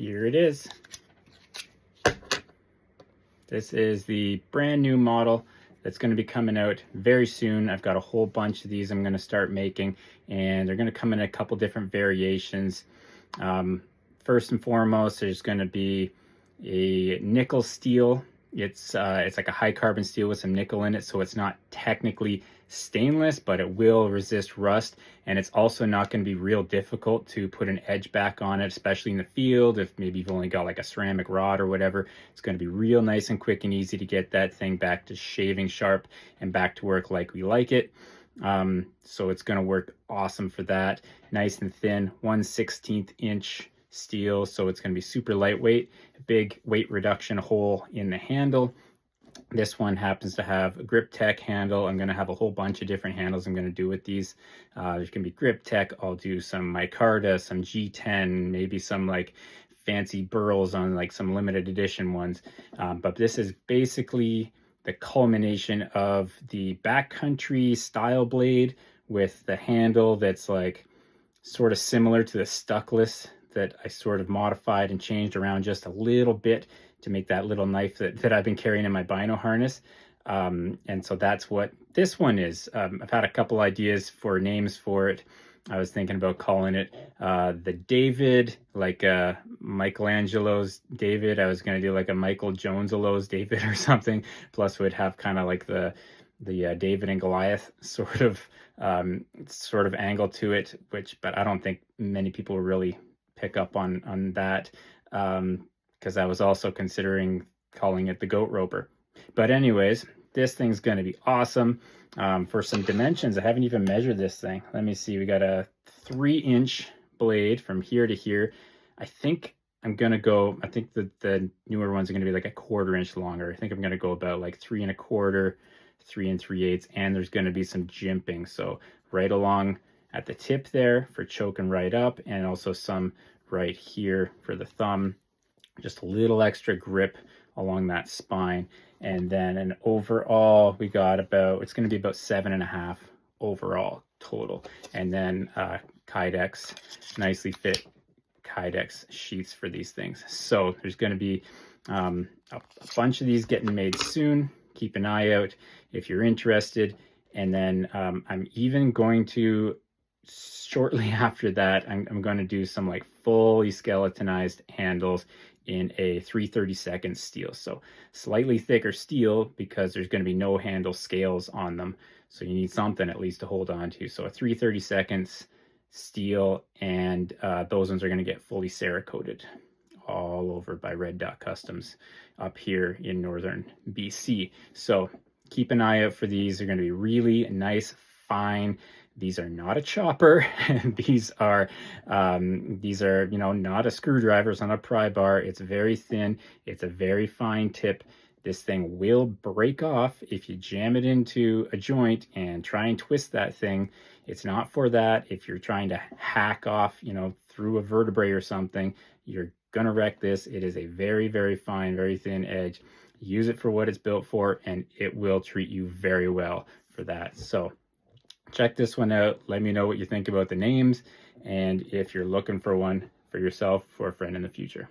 here it is. This is the brand new model that's going to be coming out very soon. I've got a whole bunch of these I'm going to start making, and they're going to come in a couple different variations. First and foremost, there's going to be a nickel steel. It's like a high carbon steel with some nickel in it, so it's not technically stainless, but it will resist rust, and it's also not going to be real difficult to put an edge back on it, especially in the field. If maybe you've only got like a ceramic rod or whatever, it's going to be real nice and quick and easy to get that thing back to shaving sharp and back to work like we like it. So it's going to work awesome for that. Nice and thin, 1/16 inch steel, so it's going to be super lightweight. Big weight reduction hole in the handle. This one happens to have a Grip Tech handle. I'm going to have a whole bunch of different handles I'm going to do with these. There's going to be Grip Tech. I'll do some micarta, some G10, maybe some like fancy burls on like some limited edition ones. But this is basically the culmination of the backcountry style blade with the handle that's like sort of similar to the stuckless that I sort of modified and changed around just a little bit to make that little knife that I've been carrying in my bino harness. And so that's what this one is. I've had a couple ideas for names for it. I was thinking about calling it the David, like Michelangelo's David. I was going to do like a Michael Jones-Alo's David or something. Plus would have kind of like the David and Goliath sort of angle to it, but I don't think many people really pick up on that, because I was also considering calling it the Goat Roper. But anyways, this thing's going to be awesome. For some dimensions, I haven't even measured this thing. Let me see. We got a 3-inch blade from here to here. I think I'm going to go, I think the newer ones are going to be like a 1/4 inch longer. I think I'm going to go about like 3 1/4, 3 3/8, and there's going to be some jimping. So right along at the tip there for choking right up, and also some right here for the thumb. Just a little extra grip along that spine. And then an overall, we got about, it's going to be about 7.5 overall total. And then Kydex, nicely fit Kydex sheaths for these things. So there's going to be a bunch of these getting made soon. Keep an eye out if you're interested. And then I'm even going to, shortly after that, I'm going to do some like fully skeletonized handles in a 3/32 steel. So slightly thicker steel, because there's going to be no handle scales on them. So you need something at least to hold on to. So a 3/32 steel, and those ones are going to get fully Cerakoted all over by Red Dot Customs up here in northern BC. So keep an eye out for these. They're going to be really nice, fine. These are not a chopper. These are, you know, not a screwdriver. It's not a pry bar. It's very thin. It's a very fine tip. This thing will break off if you jam it into a joint and try and twist that thing. It's not for that. If you're trying to hack off, you know, through a vertebrae or something, you're going to wreck this. It is a very, very fine, very thin edge. Use it for what it's built for, and it will treat you very well for that. So check this one out. Let me know what you think about the names, and if you're looking for one for yourself or a friend in the future.